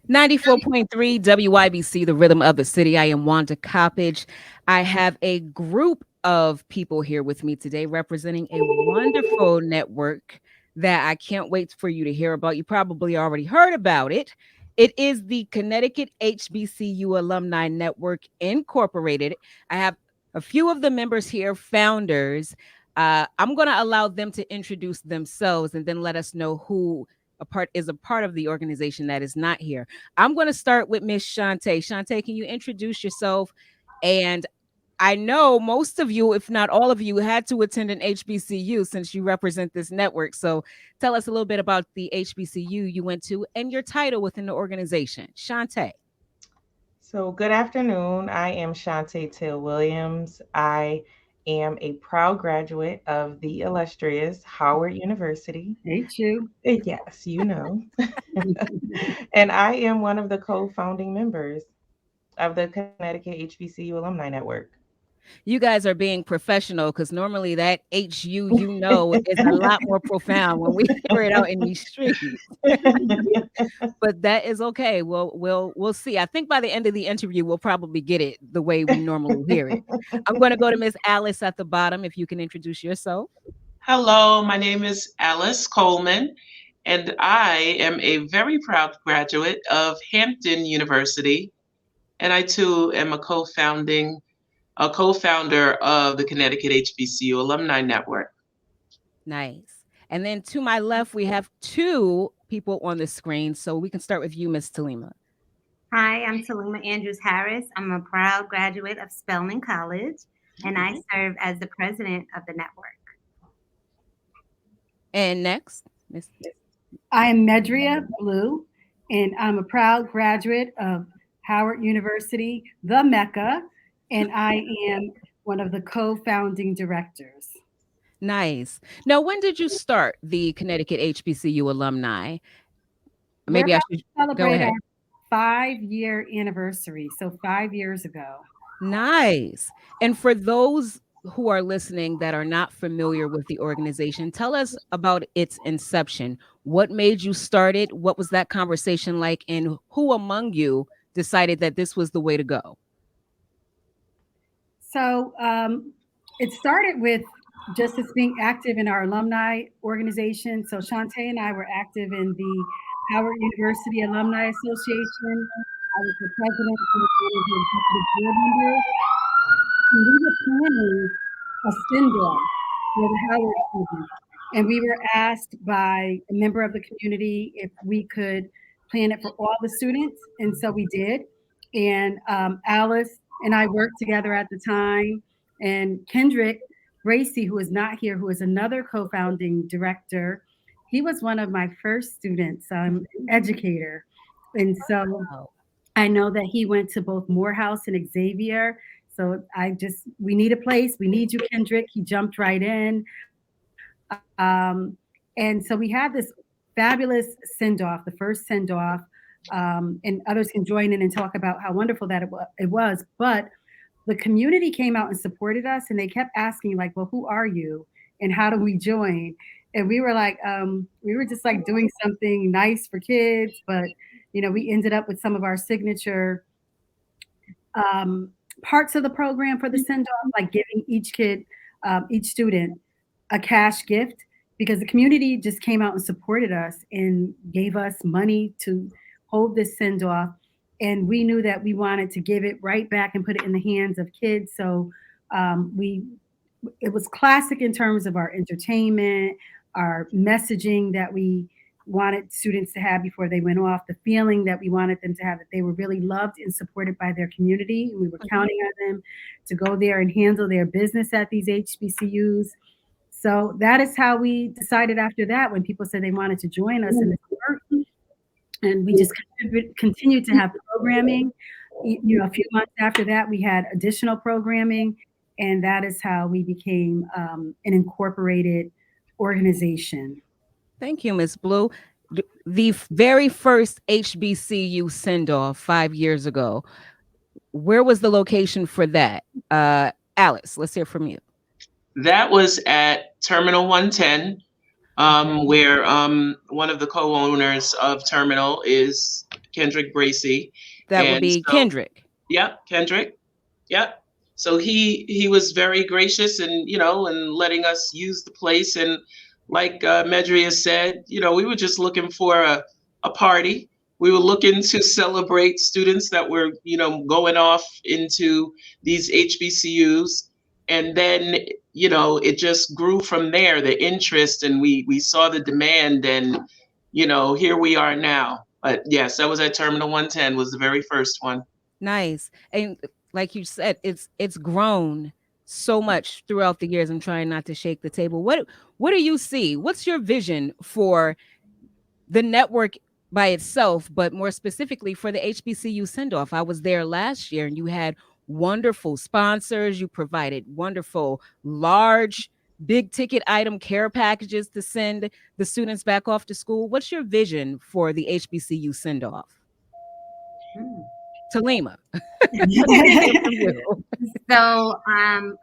94.3 WYBC, the rhythm of the city. I am Wanda Coppage. I have a group of people here with me today representing a wonderful network that I can't wait for you to hear about. You probably already heard about it. It is the Connecticut HBCU Alumni Network Incorporated. I have a few of the members here, founders. I'm going to allow them to introduce themselves and then let us know who a part of the organization that is not here. I'm going to start with Miss Shantae. Shantae, can you introduce yourself? And I know most of you, if not all of you, had to attend an HBCU since you represent this network. So tell us a little bit about the HBCU you went to and your title within the organization. Shantae. So, good afternoon. I am Shantae Till Williams. I am a proud graduate of the illustrious Howard University. Ain't you? Yes, you know. And I am one of the co founding members of the Connecticut HBCU Alumni Network. You guys are being professional because normally that HU is a lot more profound when we hear it out in these streets. But that is okay. We'll see. I think by the end of the interview, we'll probably get it the way we normally hear it. I'm going to go to Miss Alice at the bottom. If you can introduce yourself. Hello, my name is Alice Coleman, and I am a very proud graduate of Hampton University, and I too am a co-founder of the Connecticut HBCU Alumni Network. Nice. And then to my left, we have two people on the screen. So we can start with you, Miss Talima. Hi, I'm Talima Andrews Harris. I'm a proud graduate of Spelman College, and I serve as the president of the network. And next, Miss. I am Medria Blue, and I'm a proud graduate of Howard University, the Mecca, and I am one of the co-founding directors. Nice. Now, when did you start the Connecticut HBCU alumni? We're Maybe I about should to go celebrate ahead. our 5-year anniversary, so 5 years ago. Nice. And for those who are listening that are not familiar with the organization, tell us about its inception. What made you start it? What was that conversation like? And who among you decided that this was the way to go? So it started with just us being active in our alumni organization. So Shantae and I were active in the Howard University Alumni Association. I was the president and one of the executive board members. And we were planning a send-off for the Howard students. And we were asked by a member of the community if we could plan it for all the students. And so we did. And Alice and I worked together at the time. And Kendrick Bracy, who is not here, who is another co-founding director, he was one of my first students, an educator. And so Oh, I know that he went to both Morehouse and Xavier. So we need a place. We need you, Kendrick. He jumped right in. And so we had this fabulous send off, the first send off. And others can join in and talk about how wonderful that it was. But the community came out and supported us, and they kept asking, like, well, who are you? And how do we join? And we were like, we were just like doing something nice for kids, but we ended up with some of our signature parts of the program for the send off, like giving each kid, each student, a cash gift because the community just came out and supported us and gave us money to hold this send off. And we knew that we wanted to give it right back and put it in the hands of kids. So we it was classic in terms of our entertainment, our messaging that we wanted students to have before they went off, the feeling that we wanted them to have that they were really loved and supported by their community. And we were counting on them to go there and handle their business at these HBCUs. So that is how we decided after that when people said they wanted to join us in this work. And we just continued to have programming. A few months after that, we had additional programming. And that is how we became an incorporated organization. thank you, Miss Blue. The very first HBCU send off 5 years ago. Where was the location for that? Alice, let's hear from you. That was at Terminal 110, Okay. where one of the co-owners of Terminal is Kendrick Bracy. That would And be so, Kendrick. yep, Kendrick. Yep. So he was very gracious and and letting us use the place. And like Medria said, we were just looking for a party. We were looking to celebrate students that were going off into these HBCUs. And then it just grew from there, the interest, and we saw the demand, and here we are now. But yes, that was at Terminal 110, was the very first one. Nice. And like you said, it's grown so much throughout the years. I'm trying not to shake the table. What do you see? What's your vision for the network by itself, but more specifically for the HBCU send off? I was there last year and you had wonderful sponsors. You provided wonderful, large, big ticket item care packages to send the students back off to school. What's your vision for the HBCU send off? Mm. Talima, let's hear from you. So,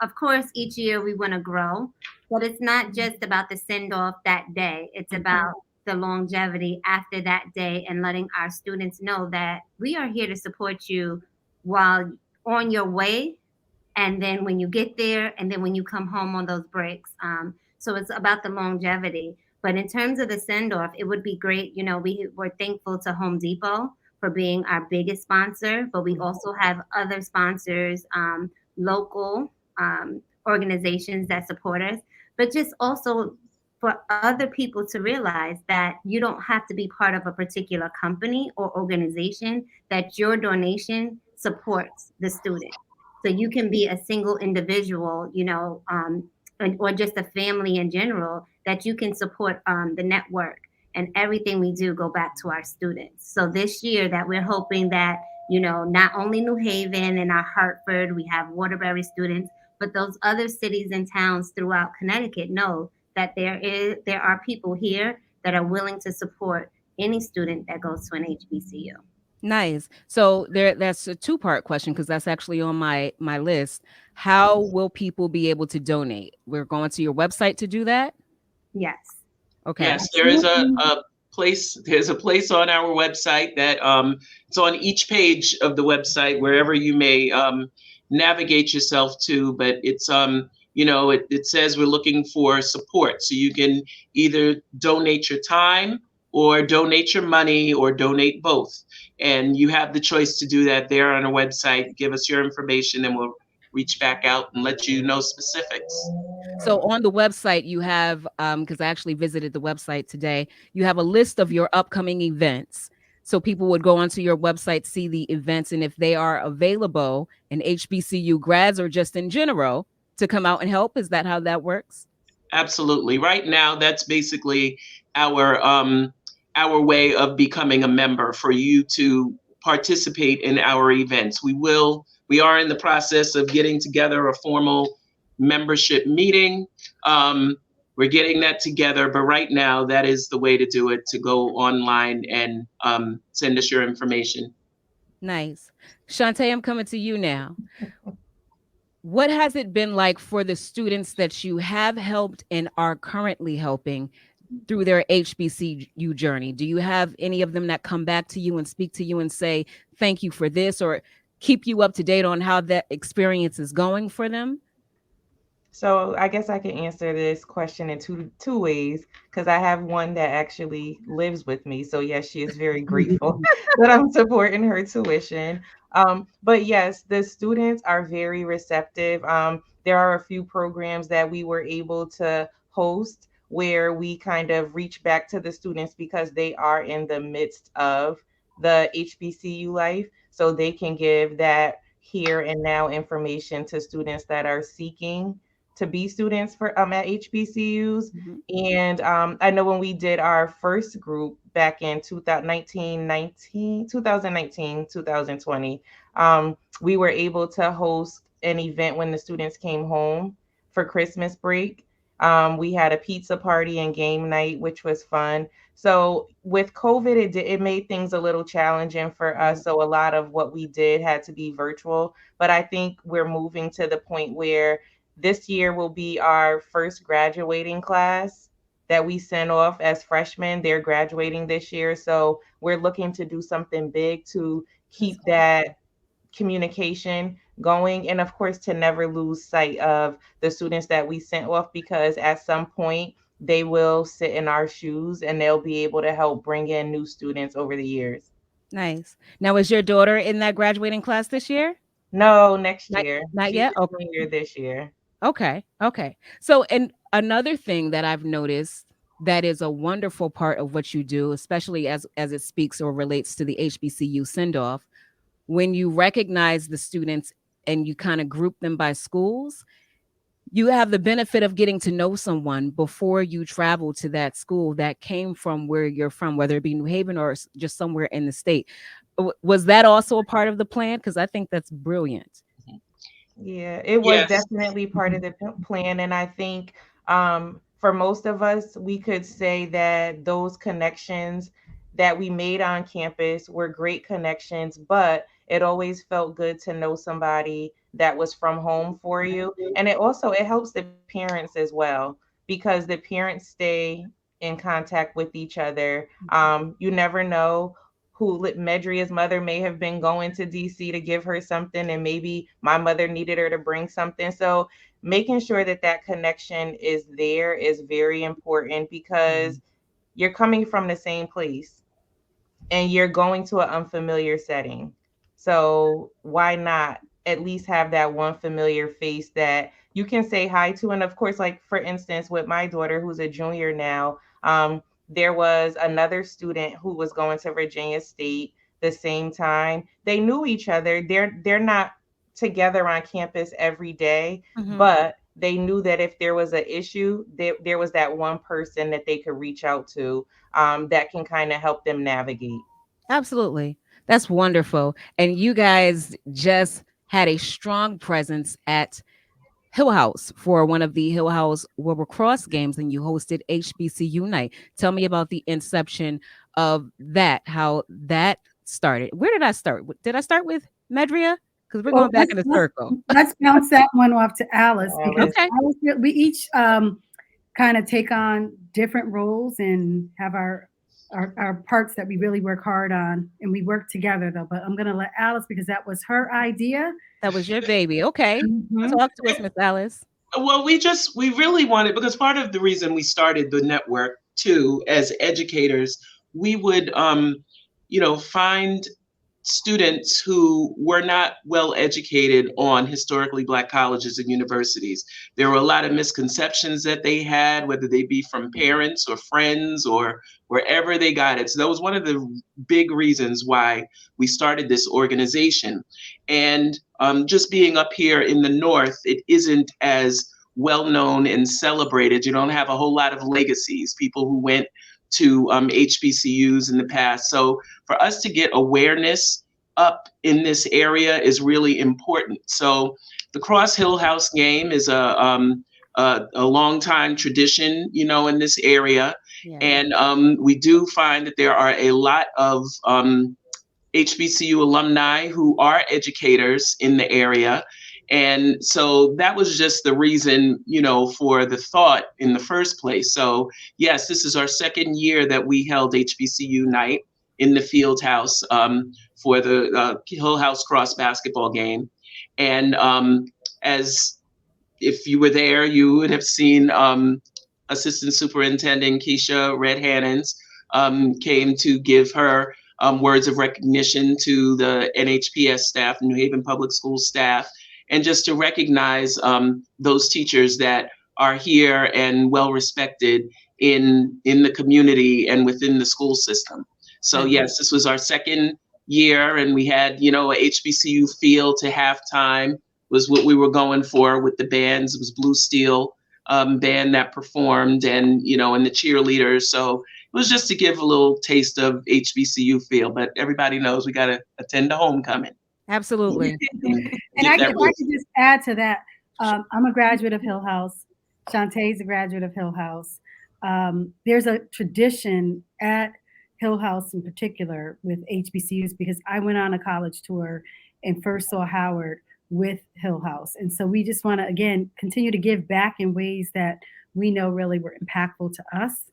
of course, each year we want to grow, but it's not just about the send off that day. It's about the longevity after that day and letting our students know that we are here to support you while on your way, and then when you get there, and then when you come home on those breaks. So it's about the longevity. But in terms of the send off, it would be great. We're thankful to Home Depot for being our biggest sponsor, but we also have other sponsors, local organizations that support us, but just also for other people to realize that you don't have to be part of a particular company or organization, that your donation supports the student. So you can be a single individual, or just a family in general, that you can support the network, and everything we do go back to our students. So this year that we're hoping that, not only New Haven and our Hartford, we have Waterbury students, but those other cities and towns throughout Connecticut know that there are people here that are willing to support any student that goes to an HBCU. Nice. So that's a two-part question because that's actually on my list. How will people be able to donate? We're going to your website to do that? Yes. Okay. Yes, there is a place. There's a place on our website that it's on each page of the website, wherever you may navigate yourself to. But it's it says we're looking for support, so you can either donate your time or donate your money or donate both, and you have the choice to do that there on our website. Give us your information, and we'll reach back out and let you know specifics. So on the website you have because I actually visited the website today, you have a list of your upcoming events. So people would go onto your website, see the events, and if they are available, and HBCU grads or just in general to come out and help. Is that how that works? Absolutely. Right now, that's basically our way of becoming a member for you to participate in our events. We are in the process of getting together a formal membership meeting. We're getting that together, but right now that is the way to do it, to go online and send us your information. Nice. Shantae, I'm coming to you now. What has it been like for the students that you have helped and are currently helping through their HBCU journey? Do you have any of them that come back to you and speak to you and say, thank you for this, or keep you up to date on how that experience is going for them? So I guess I can answer this question in two ways because I have one that actually lives with me. So yes, she is very grateful that I'm supporting her tuition. But yes, the students are very receptive. There are a few programs that we were able to host where we kind of reach back to the students because they are in the midst of the HBCU life, so they can give that here and now information to students that are seeking to be students for at HBCUs. Mhm. And I know when we did our first group back in 2019, 2020, we were able to host an event when the students came home for Christmas break. We had a pizza party and game night, which was fun. So with COVID, it made things a little challenging for us. So a lot of what we did had to be virtual. But I think we're moving to the point where this year will be our first graduating class that we sent off as freshmen, they're graduating this year. So we're looking to do something big to keep that communication going, and of course to never lose sight of the students that we sent off, because at some point they will sit in our shoes and they'll be able to help bring in new students over the years. Nice. Now, is your daughter in that graduating class this year? No, next Not year. not She's yet? a junior this year. Okay. Okay. So, and another thing that I've noticed that is a wonderful part of what you do, especially as it speaks or relates to the HBCU send off, when you recognize the students and you kind of group them by schools, you have the benefit of getting to know someone before you travel to that school that came from where you're from, whether it be New Haven or just somewhere in the state. Was that also a part of the plan? Because I think that's brilliant. Yeah, it was Yes. definitely part of the plan. And I think for most of us, we could say that those connections that we made on campus were great connections, but it always felt good to know somebody that was from home for you. And it helps the parents as well, because the parents stay in contact with each other. You never know who Medria's mother may have been going to DC to give her something, and maybe my mother needed her to bring something. So making sure that that connection is there is very important, because you're coming from the same place and you're going to an unfamiliar setting. So why not at least have that one familiar face that you can say hi to? And of course, like for instance, with my daughter who's a junior now, there was another student who was going to Virginia State the same time. They knew each other. They're not together on campus every day, Mhm. but they knew that if there was an issue, there was that one person that they could reach out to, that can kind of help them navigate. Absolutely. That's wonderful. And you guys just had a strong presence at Hill House for one of the Hill House Wilbur Cross games, and you hosted HBCU night. Tell me about the inception of that, how that started. Where did I start? Did I start with Medria? Because we're Well, going back in a circle. let's bounce that one off to Alice, because Alice. Okay. Alice, we each kind of take on different roles and have our parts that we really work hard on, and we work together though. But I'm gonna let Alice, because that was her idea. That was your baby. Okay. Mhm. Talk to us, Miss Alice. Well, we really wanted, because part of the reason we started the network too, as educators, we would, find students who were not well educated on historically Black colleges and universities. There were a lot of misconceptions that they had, whether they be from parents or friends or wherever they got it. So that was one of the big reasons why we started this organization. And just being up here in the North, it isn't as well known and celebrated. You don't have a whole lot of legacies, people who went to HBCUs in the past. So for us to get awareness up in this area is really important. So the Cross Hill House game is a long time tradition, in this area, Yeah. and we do find that there are a lot of HBCU alumni who are educators in the area. And so that was just the reason, for the thought in the first place. So, yes, this is our second year that we held HBCU night in the field house for the Hill House Cross basketball game. And as if you were there, you would have seen Assistant Superintendent Keisha Red Hannons came to give her words of recognition to the NHPS staff, New Haven Public Schools staff, and just to recognize those teachers that are here and well respected in the community and within the school system. So Mhm. yes, this was our second year, and we had a HBCU feel to halftime was what we were going for with the bands. It was Blue Steel band that performed, and the cheerleaders. So it was just to give a little taste of HBCU feel. But everybody knows we got to attend the homecoming. Absolutely. And Get if that I roof. could just add to that, I'm a graduate of Hill House. Shantae's a graduate of Hill House. There's a tradition at Hill House in particular with HBCUs, because I went on a college tour and first saw Howard with Hill House. And so we just want to, again, continue to give back in ways that we know really were impactful to us.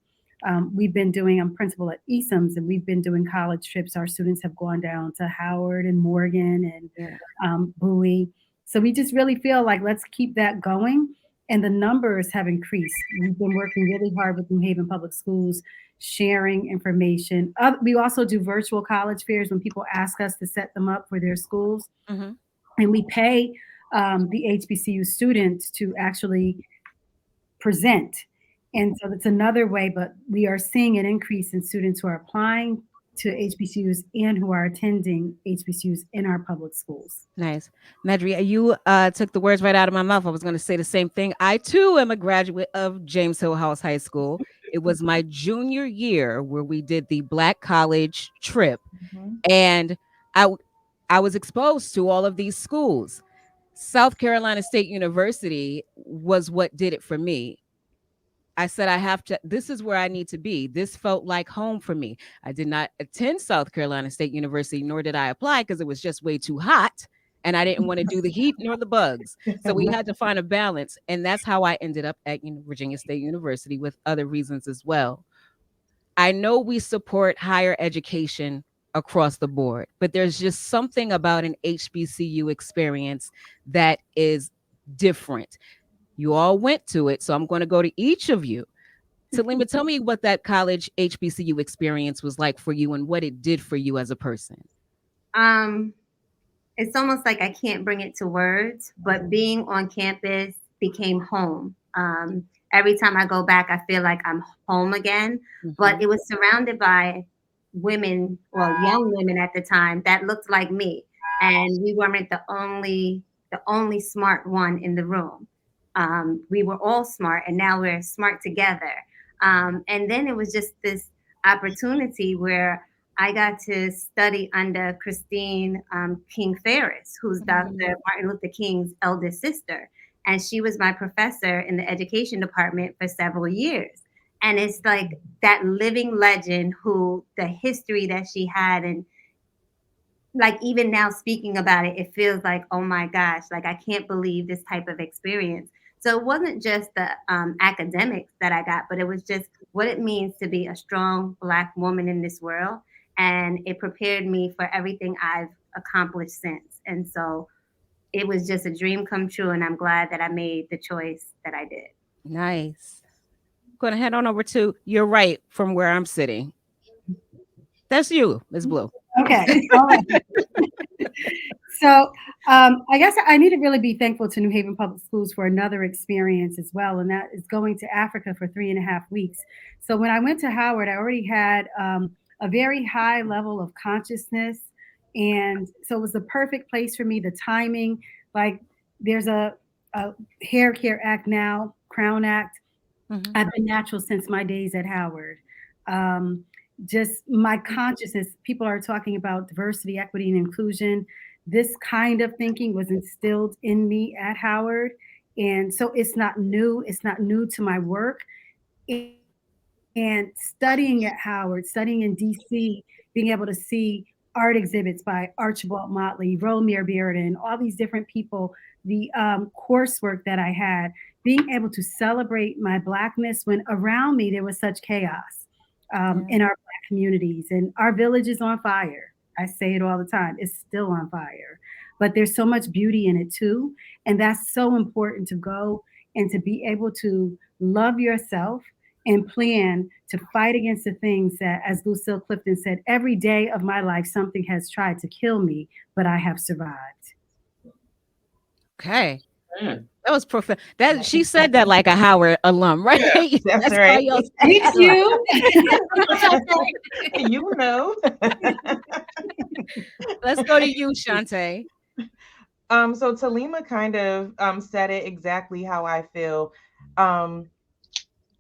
We've been doing, I'm principal at ESOMS, and we've been doing college trips. Our students have gone down to Howard and Morgan and Yeah. Bowie. So we just really feel like let's keep that going. And the numbers have increased. We've been working really hard with New Haven Public Schools, sharing information. We also do virtual college fairs when people ask us to set them up for their schools. Hmm. And we pay the HBCU students to actually present. And so that's another way, but we are seeing an increase in students who are applying to HBCUs and who are attending HBCUs in our public schools. Nice. Madria, you took the words right out of my mouth. I was going to say the same thing. I too am a graduate of James Hill House High School. It was my junior year where we did the Black College trip, Mhm. and I w- I was exposed to all of these schools. South Carolina State University was what did it for me. I said, I have to, this is where I need to be. This felt like home for me. I did not attend South Carolina State University, nor did I apply because it was just way too hot. And I didn't want to do the heat nor the bugs. So we had to find a balance. And that's how I ended up at Virginia State University with other reasons as well. I know we support higher education across the board, but there's just something about an HBCU experience that is different. You all went to it, so I'm going to go to each of you. Talima, tell me what that college HBCU experience was like for you and what it did for you as a person. Um, it's almost like I can't bring it to words, but being on campus became home. Every time I go back, I feel like I'm home again. But Mhm. it was surrounded by women, well, young women at the time that looked like me, and we weren't the only smart one in the room. We were all smart, and now we're smart together. And then it was just this opportunity where I got to study under Christine King Ferris, who's Mhm. Dr. Martin Luther King's eldest sister. And she was my professor in the education department for several years. And it's like that living legend who the history that she had, and like even now speaking about it, it feels like, oh my gosh, like I can't believe this type of experience. So it wasn't just the academics that I got, but it was just what it means to be a strong Black woman in this world. And it prepared me for everything I've accomplished since. And so it was just a dream come true. And I'm glad that I made the choice that I did. Nice. Going to head on over to your right from where I'm sitting. That's you, Ms. Blue. Okay. All right. So I guess I need to really be thankful to New Haven Public Schools for another experience as well, and that is going to Africa for 3.5 weeks. So when I went to Howard, I already had a very high level of consciousness, and so it was the perfect place for me. The timing, like there's a Hair Care Act now, Crown Act. Mhm. I've been natural since my days at Howard. Um, just my consciousness, people are talking about diversity, equity, and inclusion. This kind of thinking was instilled in me at Howard. And so it's not new. It's not new to my work. And studying at Howard, studying in DC, being able to see art exhibits by Archibald Motley, Romeo Bearden, all these different people, the coursework that I had, being able to celebrate my Blackness when around me there was such chaos Yeah. in our Black communities. And our village is on fire. I say it all the time, it's still on fire. But there's so much beauty in it too. And that's so important to go and to be able to love yourself and plan to fight against the things that, as Lucille Clifton said, every day of my life, something has tried to kill me, but I have survived. Okay. Mm. That was profound. That she said that like a Howard alum, right? Yeah. That's That's why right. y'all Thank speak you. You know. Let's go to you, Shantae. So Talima kind of said it exactly how I feel. Um,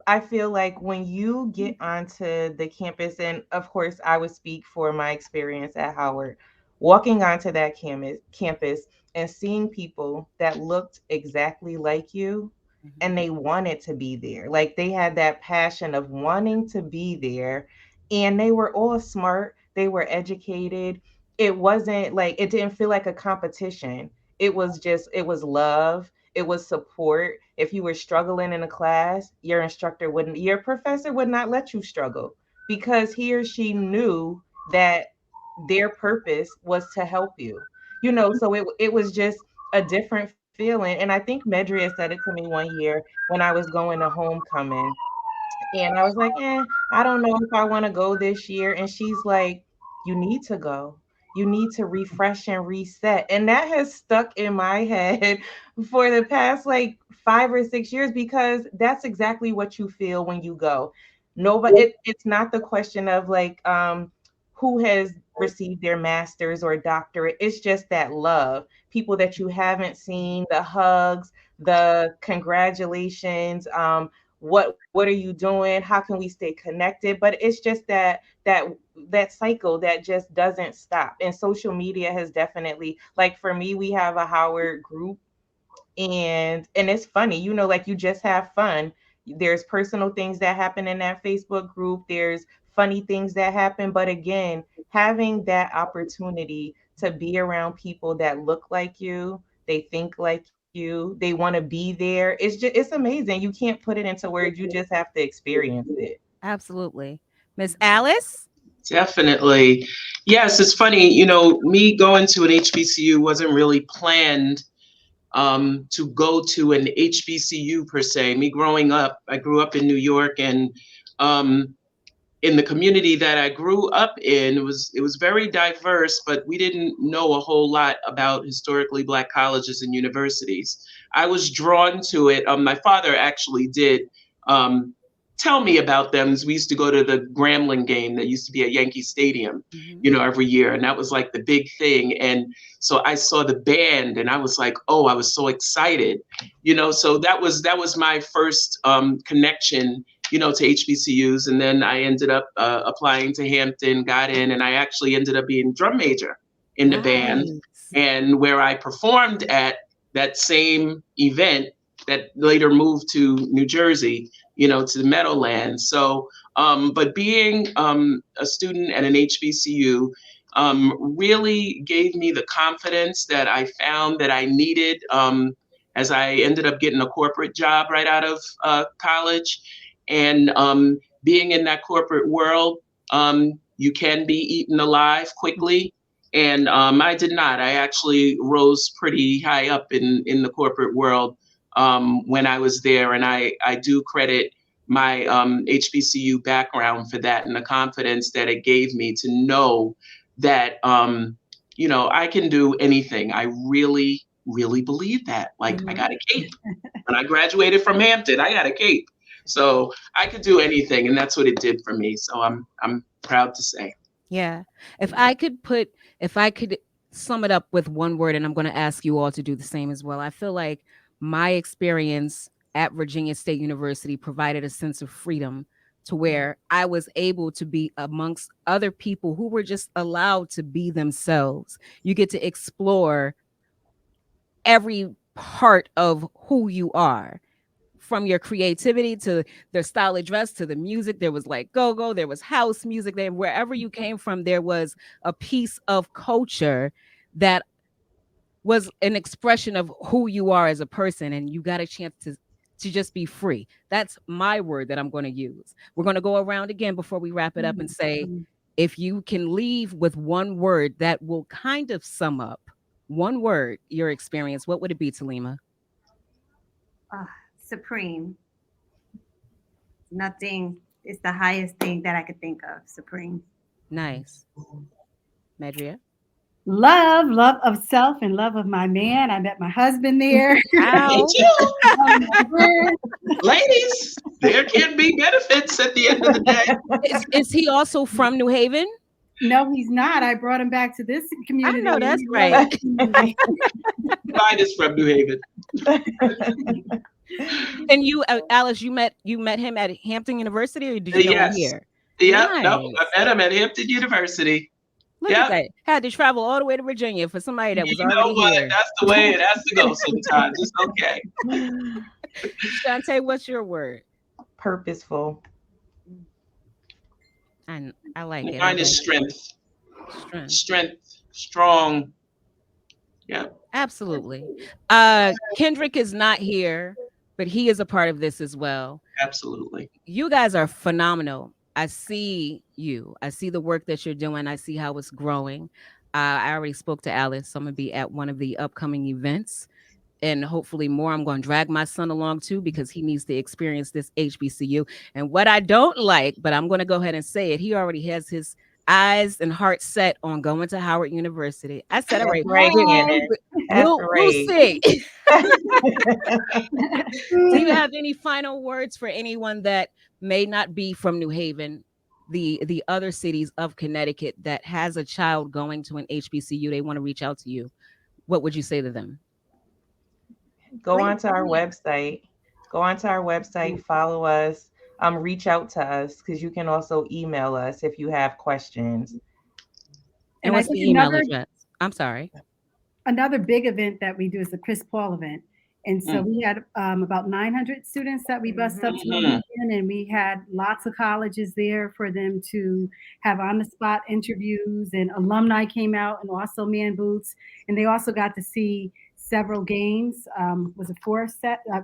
I feel like when you get onto the campus, and of course, I would speak for my experience at Howard, walking onto that campus and seeing people that looked exactly like you and Mhm. they wanted to be there. Like they had that passion of wanting to be there, and they were all smart, they were educated. It wasn't like it didn't feel like a competition. It was just, it was love. it was support. If you were struggling in a class, your professor would not let you struggle because he or she knew that their purpose was to help you. So it was just a different feeling. And I think Medria said it to me one year when I was going to homecoming. And I was like, I don't know if I want to go this year. And she's like, you need to go. You need to refresh and reset. And that has stuck in my head for the past like 5 or 6 years because that's exactly what you feel when you go. Nobody, it's not the question of like who has received their master's or doctorate. It's just that love. People that you haven't seen, the hugs, the congratulations, what are you doing, how can we stay connected, but it's just that cycle that just doesn't stop. And social media has definitely, like for me, we have a Howard group, and it's funny, like you just have fun. There's personal things that happen in that Facebook group, there's funny things that happen, but again, having that opportunity to be around people that look like you, they think like you, they want to be there, it's amazing. You can't put it into words, you just have to experience it. Absolutely. Miss Alice? Definitely. Yes, it's funny. Me going to an HBCU wasn't really planned to go to an HBCU per se. Me growing up, I grew up in New York, and um, in the community that I grew up in, it was very diverse, but we didn't know a whole lot about historically Black colleges and universities. I was drawn to it. My father actually did um, tell me about them. We used to go to the Grambling game that used to be at Yankee Stadium, Mhm. every year, and that was like the big thing. And so I saw the band, and I was like, oh, I was so excited, So that was my first connection to HBCUs. And then I ended up applying to Hampton, got in, and I actually ended up being drum major in the band. Nice. And where I performed at that same event that later moved to New Jersey, to the Meadowlands. So, but being a student at an HBCU really gave me the confidence that I found that I needed as I ended up getting a corporate job right out of college. And being in that corporate world, you can be eaten alive quickly. And I did not. I actually rose pretty high up in the corporate world when I was there. And I do credit my HBCU background for that and the confidence that it gave me to know that, I can do anything. I really, really believe that. Like, I Mhm. got a cape. When I graduated from Hampton, I got a cape. So I could do anything, and that's what it did for me. So I'm proud to say. Yeah. If I could sum it up with one word, and I'm going to ask you all to do the same as well. I feel like my experience at Virginia State University provided a sense of freedom to where I was able to be amongst other people who were just allowed to be themselves. You get to explore every part of who you are, from your creativity to their style of dress to the music. There was like go-go, there was house music, there wherever you came from, there was a piece of culture that was an expression of who you are as a person, and you got a chance to just be free. That's my word that I'm going to use. We're going to go around again before we wrap it up and say, if you can leave with one word that will kind of sum up one word your experience, what would it be, Talima? Supreme. Nothing is the highest thing that I could think of. Supreme. Nice. Medria? Love of self and love of my man. I met my husband there. Me Ow. too. Love my friend. Ladies, there can be benefits at the end of the day. Is he also from New Haven? No, he's not. I brought him back to this I community. know And that's he loves right. the community. Mine is from New Haven. And you, Alice, you met him at Hampton University, or did you know him Yes. here? Yep. No, I Nice. met him at Hampton University. Look at Yep. that. Had to travel all the way to Virginia for somebody that was You know already what? here. That's the way it has to go sometimes. It's okay. Shantae, what's your word? Purposeful. I like it. I Mine is like strength. strength. Strength. Strong. Yep. Absolutely. Kendrick is not here, but he is a part of this as well. Absolutely. You guys are phenomenal. I see you. I see the work that you're doing. I see how it's growing. I already spoke to Alice. So I'm gonna be at one of the upcoming events, and hopefully more. I'm going to drag my son along too because he needs to experience this HBCU. And what I don't like, but I'm going to go ahead and say it, he already has his eyes and heart set on going to Howard University. I said, all That's right, right, Candace. That's we'll right. see. Do you have any final words for anyone that may not be from New Haven, the other cities of Connecticut that has a child going to an HBCU? They want to reach out to you. What would you say to them? Go onto our website. Go onto our website, follow us, reach out to us because you can also email us if you have questions. And And I what's think the email address? I'm sorry. another big event that we do is the Chris Paul event. And so we had about 900 students that we bussed up to the Mhm. weekend, and we had lots of colleges there for them to have on the spot interviews, and alumni came out and also man booths. And they also got to see several games. Was it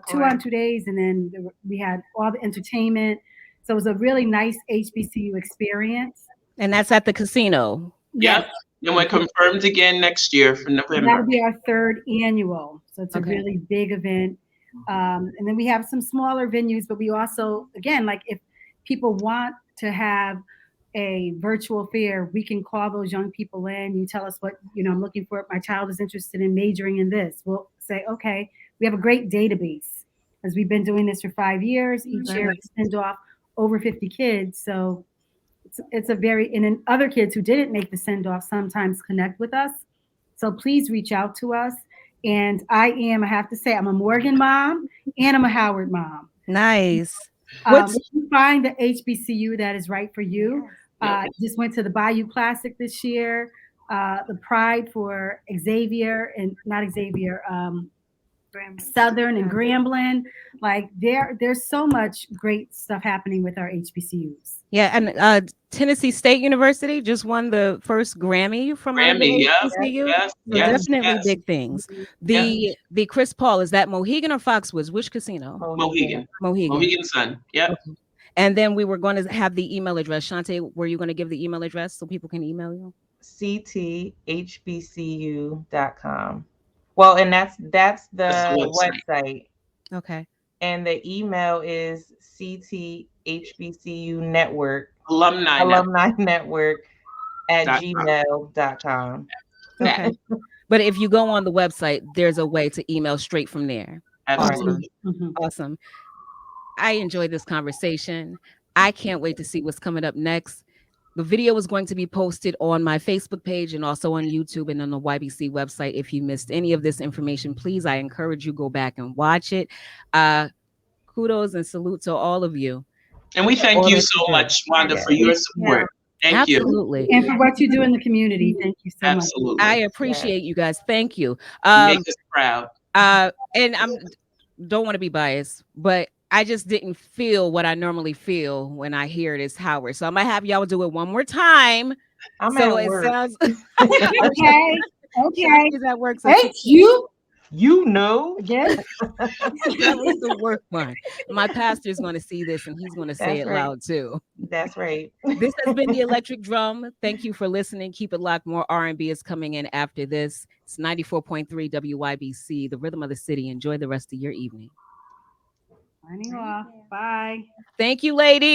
two on 2 days, and then we had all the entertainment. So it was a really nice HBCU experience. And that's at the casino. Yes. Yep. And we're confirmed again next year for That'll November. be our third annual. So it's a Okay. really big event. And then we have some smaller venues, but we also, again, like if people want to have a virtual fair, we can call those young people in. You tell us what, I'm looking for. My child is interested in majoring in this. We'll say, okay, we have a great database because we've been doing this for 5 years. Each year we send off over 50 kids. So it's a very, and then other kids who didn't make the send off sometimes connect with us. So please reach out to us. And I have to say, I'm a Morgan mom and I'm a Howard mom. Nice. What's If you find the HBCU that is right for you, just went to the Bayou Classic this year, the Pride for Xavier and not Xavier, Southern and Grambling. Like there's so much great stuff happening with our HBCUs. yeah, and Tennessee State University just won the first Grammy from one of the Grammy, yep. HBCU. Yes, So yes, definitely yes. big things. Yep. The Chris Paul, is that Mohegan or Foxwoods? Which casino? Mohegan. Mohegan. Mohegan Sun. Yep. Okay. And then we were going to have the email address. Shantae, were you going to give the email address so people can email you? cthbcu.com. Well, and that's the website. Okay. And the email is cthbcu network Alumni network at Dot gmail.com. Okay. But if you go on the website, there's a way to email straight from there. Absolutely. Awesome. Awesome. I enjoyed this conversation. I can't wait to see what's coming up next. The video is going to be posted on my Facebook page and also on YouTube and on the YBC website. If you missed any of this information, please, I encourage you go back and watch it. Kudos and salute to all of you. And we thank you so much, Wanda, for your support. Thank you. Absolutely. And for what you do in the community. Thank you so much. Absolutely. I appreciate you guys. Thank you. Make us proud. And don't want to be biased, but I just didn't feel what I normally feel when I hear this Howard. So I'm gonna have y'all do it one more time. So it sounds okay. That works. Hey, you know. Yes. That was the work one. My pastor's going to see this and he's going to say it loud too. That's right. This has been the Electric Drum. Thank you for listening. Keep it locked. More R&B is coming in after this. It's 94.3 WYBC, the rhythm of the city. Enjoy the rest of your evening. Signing off. Bye. Thank you, ladies.